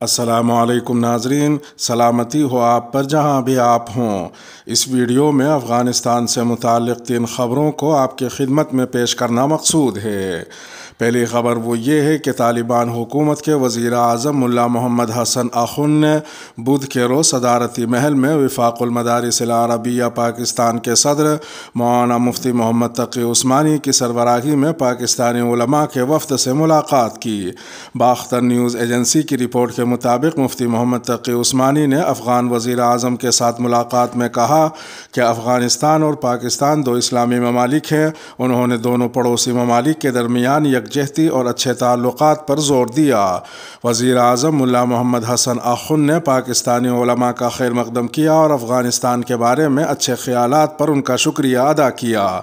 السلام علیکم ناظرین، سلامتی ہو آپ پر جہاں بھی آپ ہوں۔ اس ویڈیو میں افغانستان سے متعلق 3 خبروں کو آپ کی خدمت میں پیش کرنا مقصود ہے۔ پہلی خبر وہ یہ ہے کہ طالبان حکومت کے وزیر اعظم ملا محمد حسن آخوند نے بدھ کے روز صدارتی محل میں وفاق المدارس العربیہ پاکستان کے صدر مولانا مفتی محمد تقی عثمانی کی سربراہی میں پاکستانی علماء کے وفد سے ملاقات کی۔ باختر نیوز ایجنسی کی رپورٹ کے مطابق مفتی محمد تقی عثمانی نے افغان وزیر اعظم کے ساتھ ملاقات میں کہا کہ افغانستان اور پاکستان 2 اسلامی ممالک ہیں۔ انہوں نے دونوں پڑوسی ممالک کے درمیان یکجہتی اور اچھے تعلقات پر زور دیا۔ وزیر اعظم ملا محمد حسن آخوند نے پاکستانی علماء کا خیر مقدم کیا اور افغانستان کے بارے میں اچھے خیالات پر ان کا شکریہ ادا کیا۔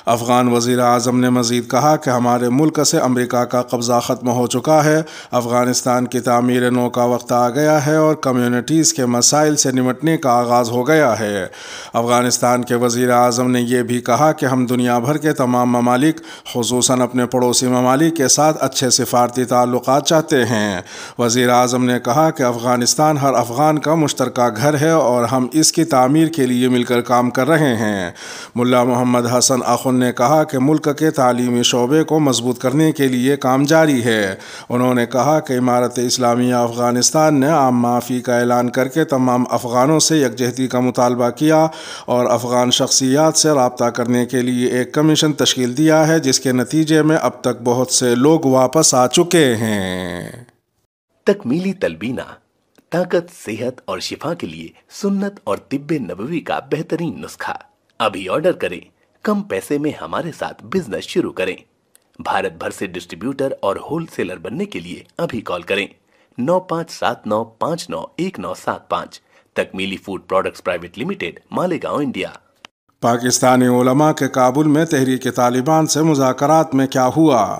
افغان وزیر اعظم نے مزید کہا کہ ہمارے ملک سے امریکہ کا قبضہ ختم ہو چکا ہے، افغانستان کی تعمیر نو کا وقت آ گیا ہے اور کمیونٹیز کے مسائل سے نمٹنے کا آغاز ہو گیا ہے۔ افغانستان کے وزیر اعظم نے یہ بھی کہا کہ ہم دنیا بھر کے تمام ممالک خصوصاً اپنے پڑوسی ممالک کے ساتھ اچھے سفارتی تعلقات چاہتے ہیں۔ وزیر اعظم نے کہا کہ افغانستان ہر افغان کا مشترکہ گھر ہے اور ہم اس کی تعمیر کے لیے مل کر کام کر رہے ہیں۔ ملا محمد حسن آخوند نے کہا کہ ملک کے تعلیمی شعبے کو مضبوط کرنے کے لیے کام جاری ہے۔ انہوں نے کہا کہ امارت اسلامیہ افغانستان نے عام معافی کا اعلان کر کے تمام افغانوں سے یکجہتی کا مطالبہ کیا اور افغان شخصیات سے رابطہ کرنے کے لیے ایک کمیشن تشکیل دیا ہے، جس کے نتیجے میں اب تک بہت سے لوگ واپس آ چکے ہیں۔ تکمیلی تلبینہ طاقت، صحت اور شفا کے لیے سنت اور طب نبوی کا بہترین نسخہ۔ ابھی آرڈر کریں، کم پیسے میں ہمارے ساتھ بزنس شروع کریں۔ بھارت بھر سے ڈسٹریبیوٹر اور ہول سیلر بننے کے لیے ابھی کال کریں 9579591975۔ Takmeeli food products private limited, Malegaon, India. Pakistani علماء کے کابل میں تحریک طالبان سے مذاکرات میں کیا ہوا؟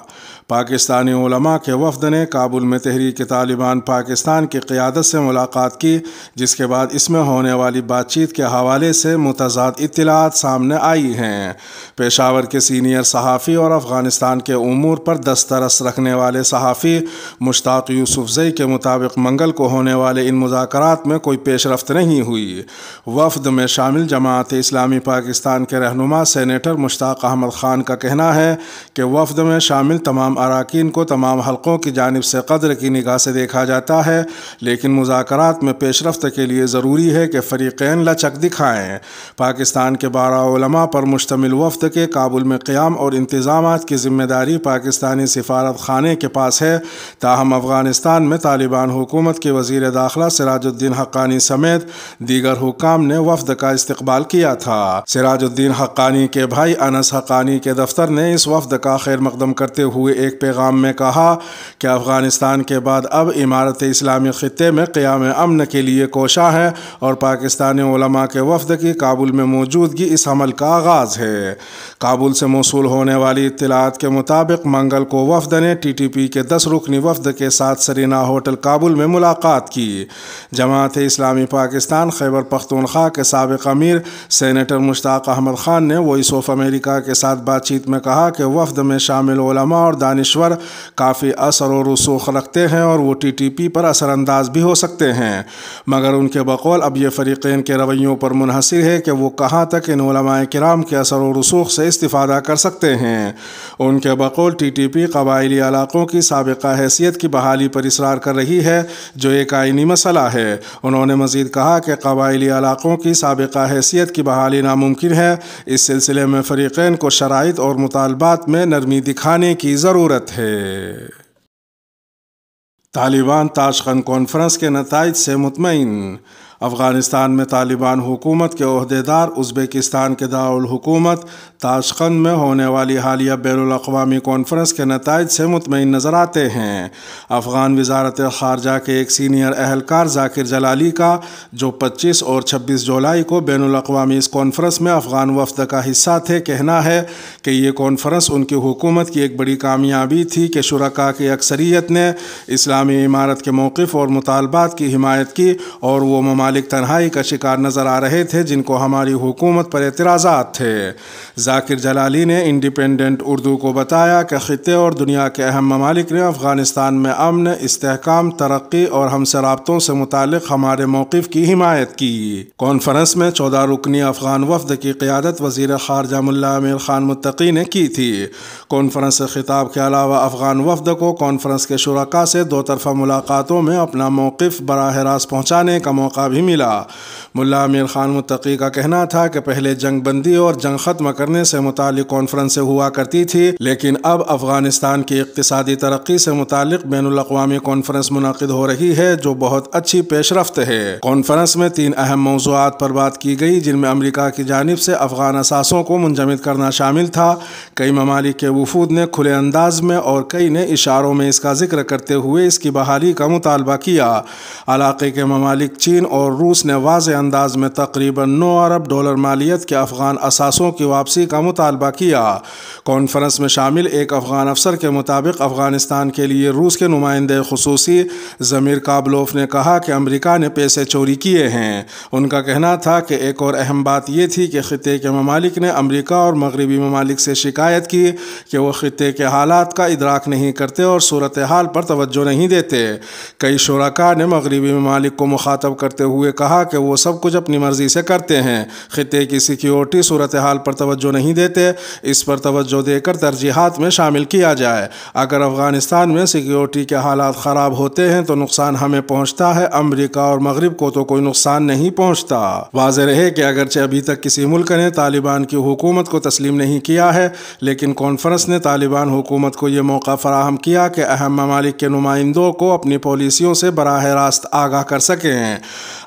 پاکستانی علماء کے وفد نے کابل میں تحریک طالبان پاکستان کی قیادت سے ملاقات کی، جس کے بعد اس میں ہونے والی بات چیت کے حوالے سے متضاد اطلاعات سامنے آئی ہیں۔ پشاور کے سینئر صحافی اور افغانستان کے امور پر دسترس رکھنے والے صحافی مشتاق یوسفزئی کے مطابق منگل کو ہونے والے ان مذاکرات میں کوئی پیش رفت نہیں ہوئی۔ وفد میں شامل جماعت اسلامی پاکستان کے رہنما سینیٹر مشتاق احمد خان کا کہنا ہے کہ وفد میں شامل تمام اراکین کو تمام حلقوں کی جانب سے قدر کی نگاہ سے دیکھا جاتا ہے، لیکن مذاکرات میں پیش رفت کے لیے ضروری ہے کہ فریقین لچک دکھائیں۔ پاکستان کے 12 علماء پر مشتمل وفد کے کابل میں قیام اور انتظامات کی ذمہ داری پاکستانی سفارت خانے کے پاس ہے، تاہم افغانستان میں طالبان حکومت کے وزیر داخلہ سراج الدین حقانی سمیت دیگر حکام نے وفد کا استقبال کیا تھا۔ سراج الدین حقانی کے بھائی انس حقانی کے دفتر نے اس وفد کا خیر مقدم کرتے ہوئے ایک پیغام میں کہا کہ افغانستان کے بعد اب امارت اسلامی خطے میں قیام امن کے لیے کوشاں ہے اور پاکستانی علماء کے وفد کی کابل میں موجودگی اس عمل کا آغاز ہے۔ کابل سے موصول ہونے والی اطلاعات کے مطابق منگل کو وفد نے TTP کے 10 رکنی وفد کے ساتھ سرینا ہوٹل کابل میں ملاقات کی۔ جماعت اسلامی پاکستان خیبر پختونخوا کے سابق امیر سینیٹر مشتاق احمد خان نے وائس آف امریکہ کے ساتھ بات چیت میں کہا کہ وفد میں شامل علماء اور دانشور کافی اثر و رسوخ رکھتے ہیں اور وہ TTP پر اثر انداز بھی ہو سکتے ہیں، مگر ان کے بقول اب یہ فریقین کے رویوں پر منحصر ہے کہ وہ کہاں تک ان علماء کرام کے اثر و رسوخ سے استفادہ کر سکتے ہیں۔ ان کے بقول TTP قبائلی علاقوں کی سابقہ حیثیت کی بحالی پر اصرار کر رہی ہے، جو ایک آئینی مسئلہ ہے۔ انہوں نے مزید کہا کہ قبائلی علاقوں کی سابقہ حیثیت کی بحالی ناممکن ہے، اس سلسلے میں فریقین کو شرائط اور مطالبات میں نرمی دکھانے کی ضرورت ہے۔ طالبان تاشقند کانفرنس کے نتائج سے مطمئن۔ افغانستان میں طالبان حکومت کے عہدیدار ازبکستان کے دارالحکومت تاشقند میں ہونے والی حالیہ بین الاقوامی کانفرنس کے نتائج سے مطمئن نظر آتے ہیں۔ افغان وزارت خارجہ کے ایک سینئر اہلکار ذاکر جلالی کا، جو 25 اور 26 جولائی کو بین الاقوامی اس کانفرنس میں افغان وفد کا حصہ تھے، کہنا ہے کہ یہ کانفرنس ان کی حکومت کی ایک بڑی کامیابی تھی کہ شرکاء کی اکثریت نے اسلامی امارت کے موقف اور مطالبات کی حمایت کی اور وہ ممالک ممالک تنہائی کا شکار نظر آ رہے تھے جن کو ہماری حکومت پر اعتراضات تھے۔ ذاکر جلالی نے انڈیپینڈنٹ اردو کو بتایا کہ خطے اور دنیا کے اہم ممالک نے افغانستان میں امن، استحکام، ترقی اور ہم سے رابطوں سے متعلق ہمارے موقف کی حمایت کی۔ کانفرنس میں 14 رکنی افغان وفد کی قیادت وزیر خارجہ ملا امیر خان متقی نے کی تھی۔ کانفرنس سے خطاب کے علاوہ افغان وفد کو کانفرنس کے شرکاء سے دو طرفہ ملاقاتوں میں اپنا موقف براہ راست پہنچانے کا موقع بھی ملا۔ ملا امیر خان متقی کا کہنا تھا کہ پہلے جنگ بندی اور جنگ ختم کرنے سے متعلق کانفرنسیں ہوا کرتی تھی، لیکن اب افغانستان کی اقتصادی ترقی سے متعلق بین الاقوامی کانفرنس منعقد ہو رہی ہے جو بہت اچھی پیش رفت ہے۔ کانفرنس میں 3 اہم موضوعات پر بات کی گئی جن میں امریکہ کی جانب سے افغان اثاثوں کو منجمد کرنا شامل تھا۔ کئی ممالک کے وفود نے کھلے انداز میں اور کئی نے اشاروں میں اس کا ذکر کرتے ہوئے اس کی بحالی کا مطالبہ کیا۔ علاقے کے ممالک چین اور روس نے واضح انداز میں تقریباً 9 ارب ڈالر مالیت کے افغان اثاثوں کی واپسی کا مطالبہ کیا۔ کانفرنس میں شامل ایک افغان افسر کے مطابق افغانستان کے لیے روس کے نمائندے خصوصی ضمیر کابلوف نے کہا کہ امریکہ نے پیسے چوری کیے ہیں۔ ان کا کہنا تھا کہ ایک اور اہم بات یہ تھی کہ خطے کے ممالک نے امریکہ اور مغربی ممالک سے شکایت کی کہ وہ خطے کے حالات کا ادراک نہیں کرتے اور صورتحال پر توجہ نہیں دیتے۔ کئی شرکاء نے مغربی ممالک کو مخاطب کرتے ہوئے کہا کہ وہ سب کچھ اپنی مرضی سے کرتے ہیں، خطے کی سیکیورٹی صورتحال پر توجہ نہیں دیتے، اس پر توجہ دے کر ترجیحات میں شامل کیا جائے۔ اگر افغانستان میں سیکیورٹی کے حالات خراب ہوتے ہیں تو نقصان ہمیں پہنچتا ہے، امریکہ اور مغرب کو تو کوئی نقصان نہیں پہنچتا۔ واضح رہے کہ اگرچہ ابھی تک کسی ملک نے طالبان کی حکومت کو تسلیم نہیں کیا ہے، لیکن کانفرنس نے طالبان حکومت کو یہ موقع فراہم کیا کہ اہم ممالک کے نمائندوں کو اپنی پالیسیوں سے براہ راست آگاہ کر سکیں۔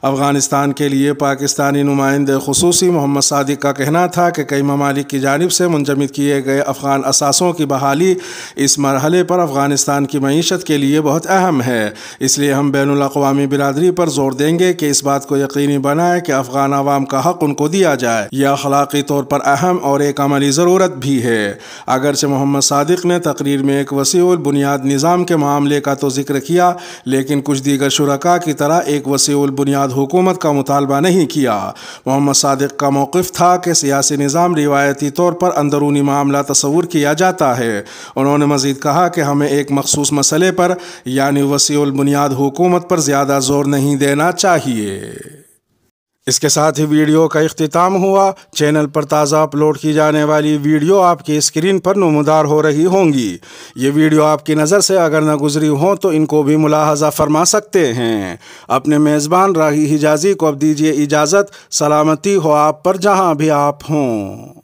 افغانستان کے لیے پاکستانی نمائندے خصوصی محمد صادق کا کہنا تھا کہ کئی ممالک کی جانب سے منجمد کیے گئے افغان اثاثوں کی بحالی اس مرحلے پر افغانستان کی معیشت کے لیے بہت اہم ہے، اس لیے ہم بین الاقوامی برادری پر زور دیں گے کہ اس بات کو یقینی بنائے کہ افغان عوام کا حق ان کو دیا جائے۔ یہ اخلاقی طور پر اہم اور ایک عملی ضرورت بھی ہے۔ اگرچہ محمد صادق نے تقریر میں ایک وسیع البنیاد نظام کے معاملے کا تو ذکر کیا، لیکن کچھ دیگر شرکاء کی طرح ایک وسیع البنیاد حکومت کا مطالبہ نہیں کیا۔ محمد صادق کا موقف تھا کہ سیاسی نظام روایتی طور پر اندرونی معاملہ تصور کیا جاتا ہے۔ انہوں نے مزید کہا کہ ہمیں ایک مخصوص مسئلے پر یعنی وسیع البنیاد حکومت پر زیادہ زور نہیں دینا چاہیے۔ اس کے ساتھ ہی ویڈیو کا اختتام ہوا۔ چینل پر تازہ اپلوڈ کی جانے والی ویڈیو آپ کی اسکرین پر نمودار ہو رہی ہوں گی۔ یہ ویڈیو آپ کی نظر سے اگر نہ گزری ہوں تو ان کو بھی ملاحظہ فرما سکتے ہیں۔ اپنے میزبان راہی حجازی کو اب دیجیے اجازت۔ سلامتی ہو آپ پر جہاں بھی آپ ہوں۔